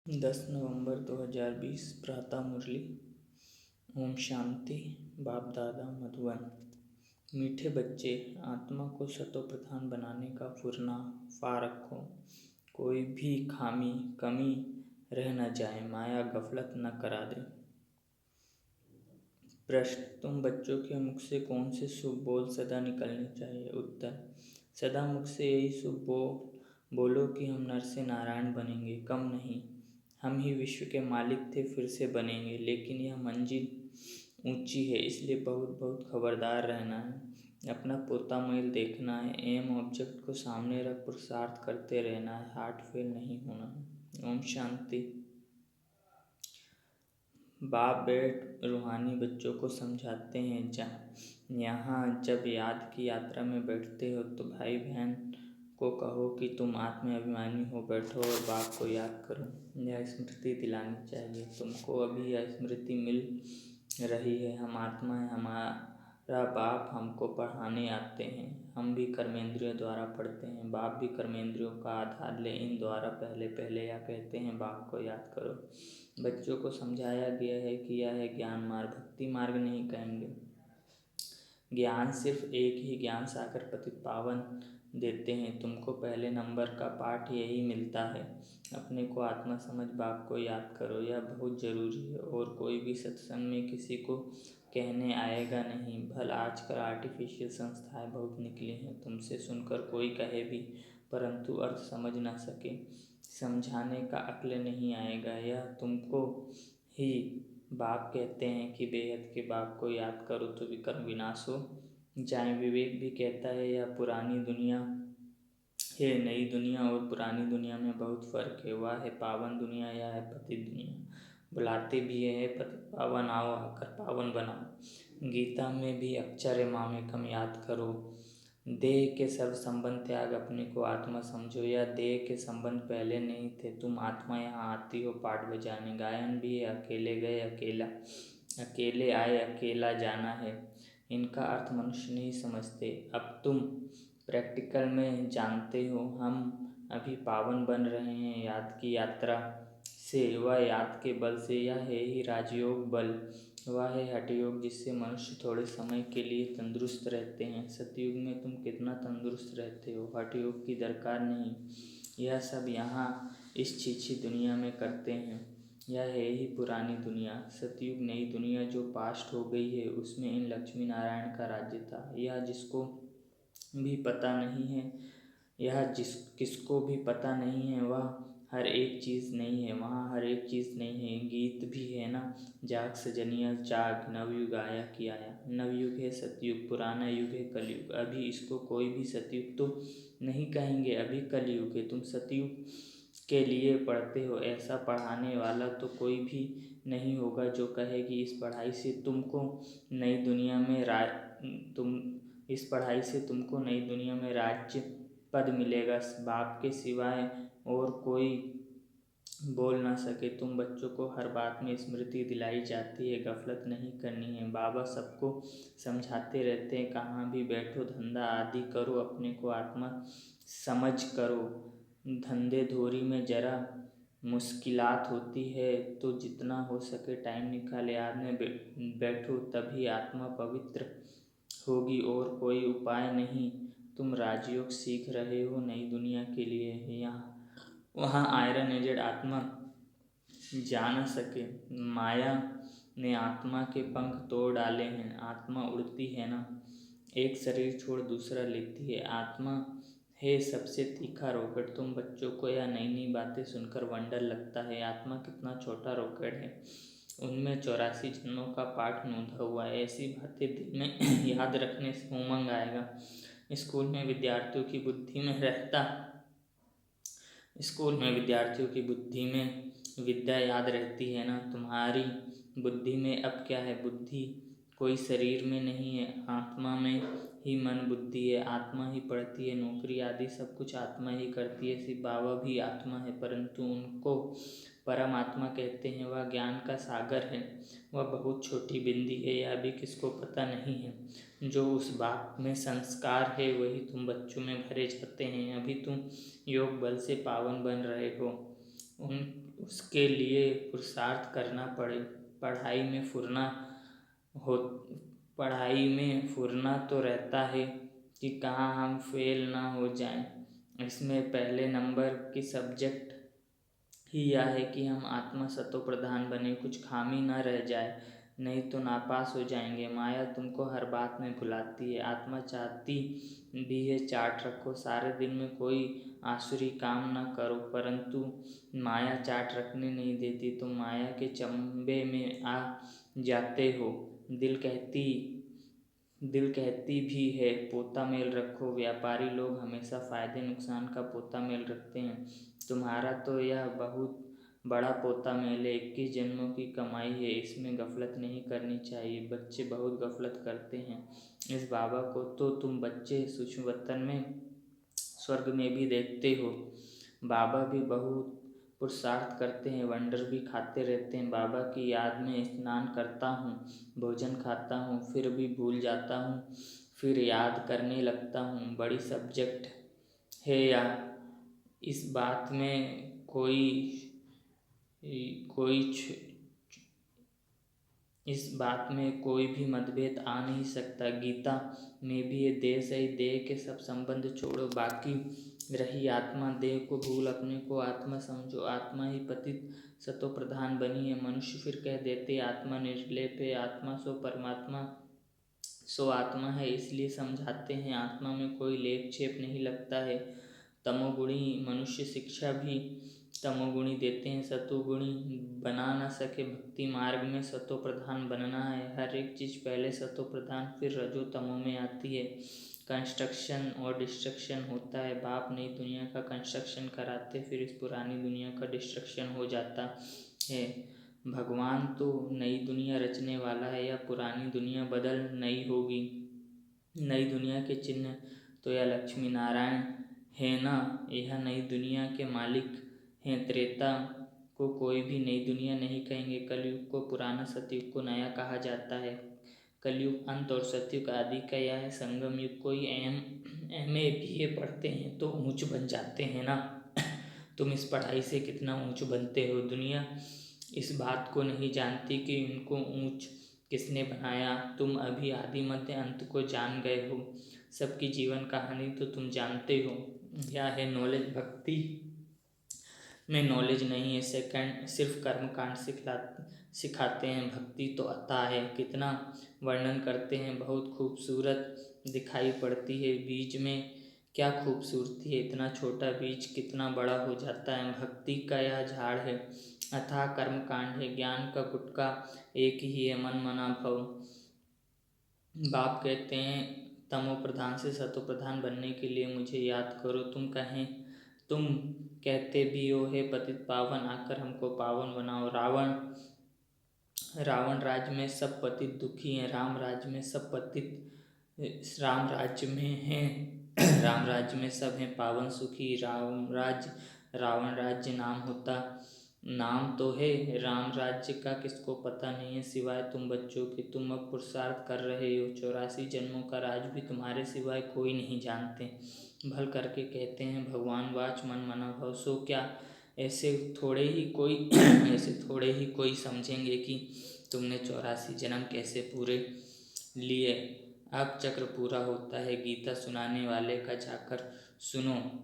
10 नवंबर 2020 प्रातः मुरली। ओम शांति। बाप दादा मधुबन। मीठे बच्चे, आत्मा को सतोप्रधान बनाने का फुरना फा रखो। कोई भी खामी कमी रह न जाए, माया गफलत न करा दे। प्रश्न, तुम बच्चों के मुख से कौन से शुभ बोल सदा निकलने चाहिए? उत्तर, सदा मुख से यही शुभ बोलो कि हम नर से नारायण बनेंगे, कम नहीं। हम ही विश्व के मालिक थे, फिर से बनेंगे। लेकिन यह मंजिल ऊंची है, इसलिए बहुत बहुत खबरदार रहना है। अपना पोता मैल देखना है। एम ऑब्जेक्ट को सामने रख पुरुषार्थ करते रहना है। हार्ट फेल नहीं होना है। ओम शांति। बाप बैठ रूहानी बच्चों को समझाते हैं। यहाँ जब याद की यात्रा में बैठते हो तो भाई बहन को कहो कि तुम आत्माभिमानी हो बैठो और बाप को याद करो। यह स्मृति दिलानी चाहिए। तुमको अभी यह स्मृति मिल रही है। हम आत्मा है, हमारा बाप हमको पढ़ाने आते हैं। हम भी कर्मेंद्रियों द्वारा पढ़ते हैं, बाप भी कर्मेंद्रियों का आधार ले इन द्वारा पहले पहले या कहते हैं बाप को याद करो। बच्चों को समझाया गया है कि यह है ज्ञान मार्ग, भक्ति मार्ग नहीं कहेंगे। ज्ञान सिर्फ एक ही ज्ञान सागर पतित पावन देते हैं। तुमको पहले नंबर का पाठ यही मिलता है। अपने को आत्मा समझ बाप को याद करो, यह बहुत ज़रूरी है। और कोई भी सत्संग में किसी को कहने आएगा नहीं। भल आजकल आर्टिफिशियल संस्थाएं बहुत निकली हैं, तुमसे सुनकर कोई कहे भी परंतु अर्थ समझ ना सके। समझाने का अक्ल नहीं आएगा। यह तुमको ही बाप कहते हैं कि बेहद के बाप को याद करो तो विकर्म विनाश हो जाए। विवेक भी कहता है यह पुरानी दुनिया है, नई दुनिया और पुरानी दुनिया में बहुत फर्क है। वह है पावन दुनिया, यह है पतित दुनिया। बुलाते भी है पतित पावन, आओ आकर पावन बनाओ। गीता में भी अक्षर मामेकम याद करो। देह के सर्व संबंध त्याग अपने को आत्मा समझो। या देह के संबंध पहले नहीं थे, तुम आत्मा यहाँ आती हो पाठ बजाने। गायन भी है, अकेले गए अकेला, अकेले आए अकेला जाना है। इनका अर्थ मनुष्य नहीं समझते। अब तुम प्रैक्टिकल में जानते हो। हम अभी पावन बन रहे हैं याद की यात्रा से। वह याद के बल से, यह है ही राजयोग बल। वह है हठयोग जिससे मनुष्य थोड़े समय के लिए तंदुरुस्त रहते हैं। सतयुग में तुम कितना तंदुरुस्त रहते हो, हठयोग की दरकार नहीं। यह सब यहाँ इस छीछी दुनिया में करते हैं। यह है ही पुरानी दुनिया। सतयुग नई दुनिया जो पास्ट हो गई है, उसमें इन लक्ष्मी नारायण का राज्य था। यह जिसको भी पता नहीं है, यह किसको भी पता नहीं है, वह हर एक चीज़ नहीं है। वहाँ हर एक चीज़ नहीं है। गीत भी है ना, जाग सजनिया जाग, नवयुग आया कि आया। नवयुग है सतयुग, पुराना युग है कलयुग। अभी इसको कोई भी सतयुग तो नहीं कहेंगे, अभी कलयुग है। तुम सतयुग के लिए पढ़ते हो, ऐसा पढ़ाने वाला तो कोई भी नहीं होगा जो कहे कि इस पढ़ाई से तुमको नई दुनिया में इस पढ़ाई से तुमको नई दुनिया में राज्य पद मिलेगा। बाप के सिवाय और कोई बोल ना सके। तुम बच्चों को हर बात में स्मृति दिलाई जाती है, गफलत नहीं करनी है। बाबा सबको समझाते रहते हैं, कहाँ भी बैठो धंधा आदि करो, अपने को आत्मा समझ करो। धंधे धोरी में जरा मुश्किलात होती है तो जितना हो सके टाइम निकाले याद में बैठो, तभी आत्मा पवित्र होगी और कोई उपाय नहीं। तुम राजयोग सीख रहे हो नई दुनिया के लिए। यहाँ वहाँ आयरन एजेड आत्मा जा न सके। माया ने आत्मा के पंख तोड़ डाले हैं। आत्मा उड़ती है ना, एक शरीर छोड़ दूसरा लेती है। आत्मा है सबसे तीखा रॉकेट। तुम बच्चों को यह नई नई बातें सुनकर वंडर लगता है, आत्मा कितना छोटा रॉकेट है, उनमें 84 जन्मों का पाठ नोंधा हुआ है। ऐसी बातें दिल में याद रखने से उमंग आएगा। स्कूल में विद्यार्थियों की बुद्धि में विद्या याद रहती है ना। तुम्हारी बुद्धि में अब क्या है? बुद्धि कोई शरीर में नहीं है, आत्मा में ही मन बुद्धि है। आत्मा ही पढ़ती है, नौकरी आदि सब कुछ आत्मा ही करती है। सिर्फ बाबा भी आत्मा है, परंतु उनको परम आत्मा कहते हैं। वह ज्ञान का सागर है, वह बहुत छोटी बिंदी है, यह भी किसको पता नहीं है। जो उस बाप में संस्कार है वही तुम बच्चों में भरे जाते हैं। अभी तुम योग बल से पावन बन रहे हो, उसके लिए पुरुषार्थ करना पड़े। पढ़ाई में फुरना तो रहता है कि कहाँ हम फेल ना हो जाएं। इसमें पहले नंबर की सब्जेक्ट ही यह है कि हम आत्मा सतो प्रधान बने, कुछ खामी न रह जाए, नहीं तो नापास हो जाएंगे। माया तुमको हर बात में भुलाती है। आत्मा चाहती भी है चाट रखो, सारे दिन में कोई आसुरी काम न करो, परंतु माया चाट रखने नहीं देती। तुम माया के चंबे में आ जाते हो। दिल कहती भी है पोता मेल रखो। व्यापारी लोग हमेशा फायदे नुकसान का पोता मेल रखते हैं। तुम्हारा तो यह बहुत बड़ा पोता मेल है, 21 जन्मों की कमाई है, इसमें गफलत नहीं करनी चाहिए। बच्चे बहुत गफलत करते हैं। इस बाबा को तो तुम बच्चे सूक्ष्म वतन में स्वर्ग में भी देखते हो। बाबा भी बहुत पुरुषार्थ करते हैं, वंडर भी खाते रहते हैं। बाबा की याद में स्नान करता हूँ, भोजन खाता हूँ, फिर भी भूल जाता हूँ, फिर याद करने लगता हूँ। बड़ी सब्जेक्ट है या इस बात में कोई भी मतभेद आ नहीं सकता। गीता में भी ये देह सही, देह के सब संबंध छोड़ो, बाकी रही आत्मा। देह को भूल, अपने को आत्मा समझो। आत्मा ही पतित सतो प्रधान बनी है। मनुष्य फिर कह देते आत्मा निर्लेप है, आत्मा सो परमात्मा सो आत्मा है, इसलिए समझाते हैं आत्मा में कोई लेप छेप नहीं लगता है। तमोगुणी मनुष्य शिक्षा भी तमोगुणी देते हैं, सतोगुणी बना न सके। भक्ति मार्ग में सतो प्रधान बनना है। हर एक चीज़ पहले सतो प्रधान फिर रजो तमो में आती है। कंस्ट्रक्शन और डिस्ट्रक्शन होता है। बाप नई दुनिया का कंस्ट्रक्शन कराते, फिर इस पुरानी दुनिया का डिस्ट्रक्शन हो जाता है। भगवान तो नई दुनिया रचने वाला है, या पुरानी दुनिया बदल नई होगी। नई दुनिया के चिन्ह तो यह लक्ष्मी नारायण है ना, यह नई दुनिया के मालिक हैं। त्रेता को कोई भी नई दुनिया नहीं कहेंगे। कलयुग को पुराना, सतयुग को नया कहा जाता है। कलयुग अंत और सतयुग आदि का यह है। संगम युग कोई MA BA पढ़ते हैं तो ऊंच बन जाते हैं ना। तुम इस पढ़ाई से कितना ऊंच बनते हो। दुनिया इस बात को नहीं जानती कि इनको ऊंच किसने बनाया। तुम अभी आदि मध्य अंत को जान गए हो। सबकी जीवन कहानी तो तुम जानते हो। यह है नॉलेज। भक्ति में नॉलेज नहीं है, सिर्फ कर्मकांड सिखाते हैं। भक्ति तो अथाह है, कितना वर्णन करते हैं, बहुत खूबसूरत दिखाई पड़ती है। बीज में क्या खूबसूरती है, इतना छोटा बीज कितना बड़ा हो जाता है। भक्ति का यह झाड़ है, अथाह कर्मकांड है। ज्ञान का गुटका एक ही है, मन मना भव। बाप कहते हैं तमो प्रधान से सतो प्रधान बनने के लिए मुझे याद करो। तुम कहते भी हो हे पतित पावन, आकर हमको पावन बनाओ। रावण राज्य में सब पतित दुखी हैं, राम राज्य में सब पतित राम राज्य में हैं। राम राज्य में सब हैं पावन सुखी। रावण राज्य नाम तो है, राम राज्य का किसको पता नहीं है सिवाय तुम बच्चों के। तुम अब पुरुषार्थ कर रहे हो, 84 जन्मों का राज भी तुम्हारे सिवाय कोई नहीं जानते। भल करके कहते हैं भगवान वाच मन मना भव। सो क्या ऐसे थोड़े ही कोई समझेंगे कि तुमने 84 जन्म कैसे पूरे लिए। अब चक्र पूरा होता है। गीता सुनाने वाले का जाकर सुनो।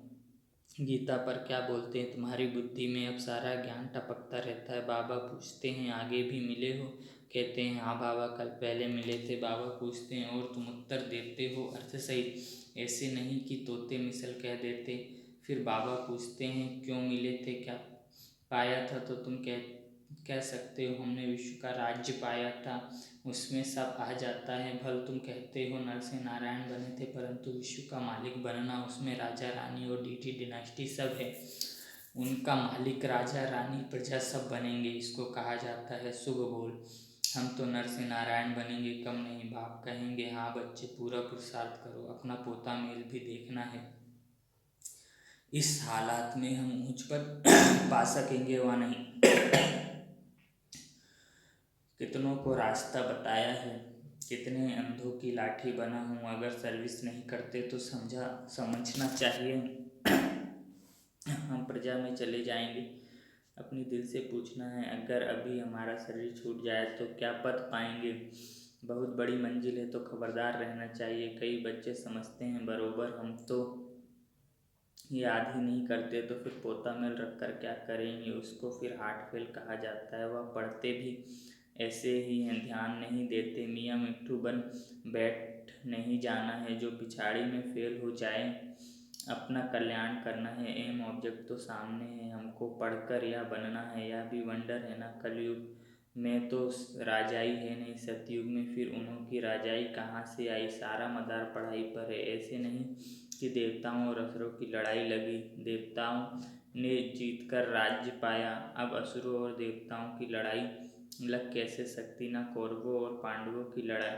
गीता पर क्या बोलते हैं, तुम्हारी बुद्धि में अब सारा ज्ञान टपकता रहता है। बाबा पूछते हैं आगे भी मिले हो। कहते हैं हाँ बाबा, कल पहले मिले थे। बाबा पूछते हैं और तुम उत्तर देते हो अर्थ सहित, ऐसे नहीं कि तोते मिसल कह देते। फिर बाबा पूछते हैं क्यों मिले थे, क्या पाया था। तो तुम कह सकते हो हमने विश्व का राज्य पाया था, उसमें सब आ जाता है। भल तुम कहते हो नर से नारायण बने थे, परंतु विश्व का मालिक बनना, उसमें राजा रानी और DT डिनास्टी सब है। उनका मालिक राजा रानी प्रजा सब बनेंगे, इसको कहा जाता है शुभ बोल। हम तो नर से नारायण बनेंगे, कम नहीं। बाप कहेंगे हाँ बच्चे, पूरा पुरुषार्थ करो, अपना पोता मेल भी देखना है। इस हालात में हम ऊंच पद पा सकेंगे व नहीं। कितनों को रास्ता बताया है, कितने अंधों की लाठी बना हूँ। अगर सर्विस नहीं करते तो समझना चाहिए हम प्रजा में चले जाएंगे। अपने दिल से पूछना है, अगर अभी हमारा शरीर छूट जाए तो क्या पद पाएंगे। बहुत बड़ी मंजिल है तो खबरदार रहना चाहिए। कई बच्चे समझते हैं बरोबर हम तो याद ही नहीं करते तो फिर पोता मेल रख कर क्या करेंगे। उसको फिर हार्ट फेल कहा जाता है। वह पढ़ते भी ऐसे ही हैं, ध्यान नहीं देते। मियाँ मिट्ठू बन बैठ नहीं जाना है जो पिछाड़ी में फेल हो जाए। अपना कल्याण करना है, एम ऑब्जेक्ट तो सामने है। हमको पढ़कर यह बनना है, यह भी वंडर है ना। कलयुग में तो राजाई है नहीं, सतयुग में फिर उन्हों की राजाई कहाँ से आई। सारा मदार पढ़ाई पर है। ऐसे नहीं कि देवताओं और असुरों की लड़ाई लगी, देवताओं ने जीतकर राज्य पाया। अब असुरों और देवताओं की लड़ाई लग कैसे सकती। ना कौरवों और पांडवों की लड़ाई,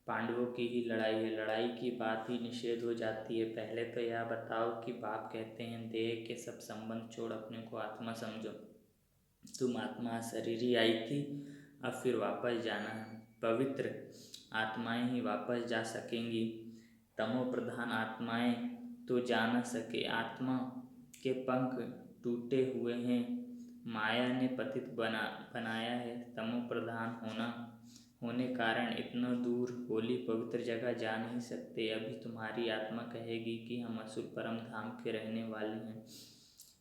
पांडवों की ही लड़ाई है। लड़ाई की बात ही निषेध हो जाती है। पहले तो यह बताओ कि बाप कहते हैं देह के सब संबंध छोड़ अपने को आत्मा समझो। तुम आत्मा शरीर ही आई थी, अब फिर वापस जाना है। पवित्र आत्माएं ही वापस जा सकेंगी, तमो प्रधान आत्माएं तो जा न सके। आत्मा के पंख टूटे हुए हैं, माया ने पतित बनाया है। तमो प्रधान होने कारण इतना दूर होली पवित्र जगह जा नहीं सकते। अभी तुम्हारी आत्मा कहेगी कि हम असुर परम धाम के रहने वाले हैं।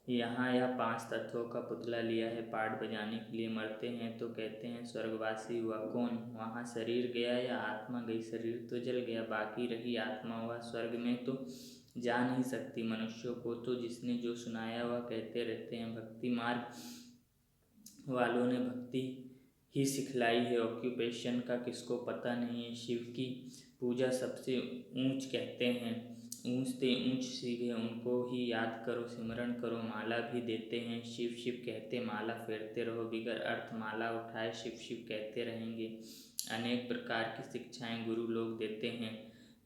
यहाँ यह 5 तत्वों का पुतला लिया है, पाठ बजाने के लिए। मरते हैं तो कहते हैं स्वर्गवासी हुआ। कौन? वहाँ शरीर गया या आत्मा गई? शरीर तो जल गया, बाकी रही आत्मा। वह स्वर्ग में तो जा नहीं सकती। मनुष्यों को तो जिसने जो सुनाया वह कहते रहते हैं। भक्ति मार्ग वालों ने भक्ति ही सिखलाई है, ऑक्यूपेशन का किसको पता नहीं है। शिव की पूजा सबसे ऊंच कहते हैं, ऊंचते ऊंच शिव है, उनको ही याद करो, सिमरण करो। माला भी देते हैं, शिव शिव कहते माला फेरते रहो। बिगर अर्थ माला उठाए शिव शिव कहते रहेंगे। अनेक प्रकार की शिक्षाएं गुरु लोग देते हैं,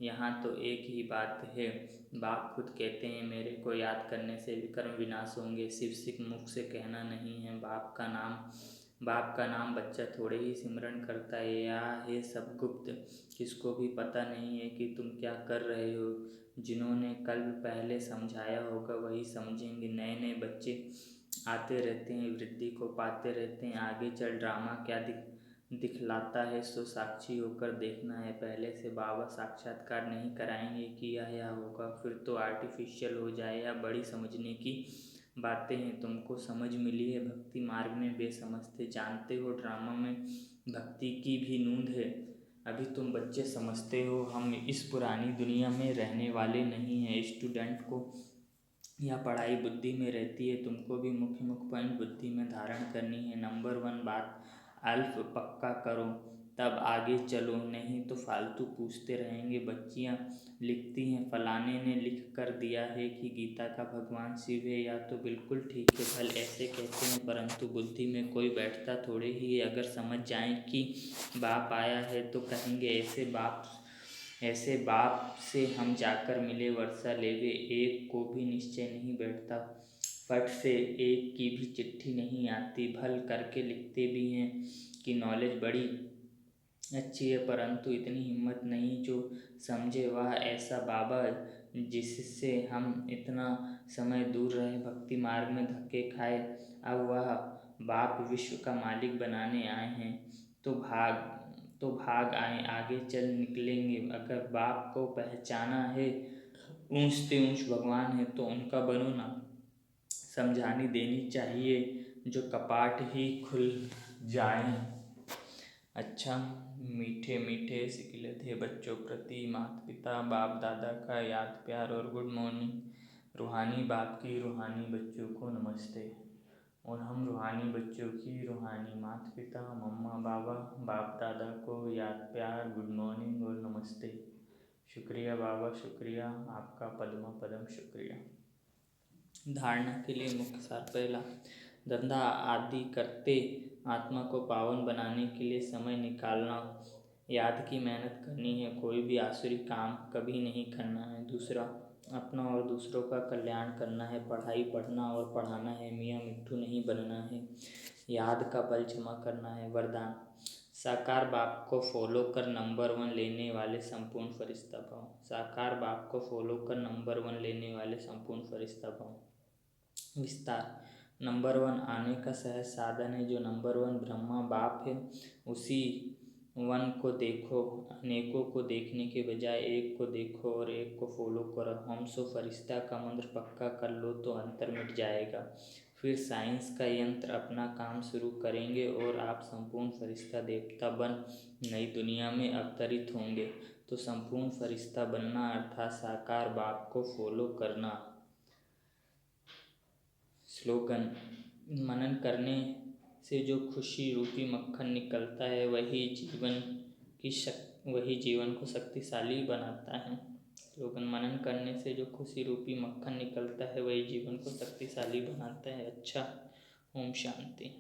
यहाँ तो एक ही बात है। बाप खुद कहते हैं मेरे को याद करने से विकर्म विनाश होंगे। शिव सिख मुख से कहना नहीं है। बाप का नाम बच्चा थोड़े ही सिमरण करता है। या है सब गुप्त, किसको भी पता नहीं है कि तुम क्या कर रहे हो। जिन्होंने कल पहले समझाया होगा वही समझेंगे। नए नए बच्चे आते रहते हैं, वृद्धि को पाते रहते हैं। आगे चल ड्रामा क्या दिखलाता है सो साक्षी होकर देखना है। पहले से बाबा साक्षात्कार नहीं कराएंगे कि यह होगा, फिर तो आर्टिफिशियल हो जाए। या बड़ी समझने की बातें हैं, तुमको समझ मिली है भक्ति मार्ग में, बेसमझ थे। जानते हो ड्रामा में भक्ति की भी नूंद है। अभी तुम बच्चे समझते हो, हम इस पुरानी दुनिया में रहने वाले नहीं हैं। स्टूडेंट को यह पढ़ाई बुद्धि में रहती है, तुमको भी मुख्य पॉइंट बुद्धि में धारण करनी है। नंबर 1 बात अल्फ पक्का करो, तब आगे चलो, नहीं तो फालतू पूछते रहेंगे। बच्चियाँ लिखती हैं फलाने ने लिख कर दिया है कि गीता का भगवान शिव है, या तो बिल्कुल ठीक है। भल ऐसे कहते हैं, परंतु बुद्धि में कोई बैठता थोड़े ही है। अगर समझ जाएं कि बाप आया है तो कहेंगे ऐसे बाप से हम जाकर मिले, वर्षा लेवे। एक को भी निश्चय नहीं बैठता, फट से एक की भी चिट्ठी नहीं आती। भल करके लिखते भी हैं कि नॉलेज बड़ी अच्छी है, परंतु इतनी हिम्मत नहीं जो समझे। वह ऐसा बाबा जिससे हम इतना समय दूर रहे, भक्ति मार्ग में धक्के खाए, अब वह बाप विश्व का मालिक बनाने आए हैं तो भाग आए, आगे चल निकलेंगे। अगर बाप को पहचाना है, ऊंचते ऊंच भगवान है, तो उनका बनो ना। समझानी देनी चाहिए जो कपाट ही खुल जाएं। अच्छा, मीठे मीठे सिकिले थे बच्चों प्रति माता पिता बाप दादा का याद प्यार और गुड मॉर्निंग। रूहानी बाप की रूहानी बच्चों को नमस्ते। और हम रूहानी बच्चों की रूहानी माता पिता मम्मा बाबा बाप दादा को याद प्यार गुड मॉर्निंग और नमस्ते। शुक्रिया बाबा, शुक्रिया आपका पद्मा पदम, शुक्रिया। धारणा के लिए मुख्य सार पहला, धंधा आदि करते आत्मा को पावन बनाने के लिए समय निकालना, याद की मेहनत करनी है। कोई भी आसुरी काम कभी नहीं करना है। दूसरा, अपना और दूसरों का कल्याण करना है। पढ़ाई पढ़ना और पढ़ाना है, मियाँ मिट्ठू नहीं बनना है। याद का बल जमा करना है। वरदान, साकार बाप को फॉलो कर नंबर 1 लेने वाले संपूर्ण फरिश्ता भाव। साकार बाप को फॉलो कर नंबर 1 लेने वाले संपूर्ण फरिश्ता भाव। विस्तार, नंबर 1 आने का सहज साधन है। जो नंबर 1 ब्रह्मा बाप है, उसी वन को देखो। अनेकों को देखने के बजाय एक को देखो और एक को फॉलो करो। हम सो फरिश्ता का मंत्र पक्का कर लो तो अंतर मिट जाएगा। फिर साइंस का यंत्र अपना काम शुरू करेंगे और आप संपूर्ण फरिश्ता देवता बन नई दुनिया में अवतरित होंगे। तो संपूर्ण फरिश्ता बनना अर्थात साकार बाप को फॉलो करना। स्लोगन: मनन करने से जो खुशी रूपी मक्खन निकलता है वही जीवन को शक्तिशाली बनाता है। स्लोगन: मनन करने से जो खुशी रूपी मक्खन निकलता है वही जीवन को शक्तिशाली बनाता है। अच्छा, ओम शांति।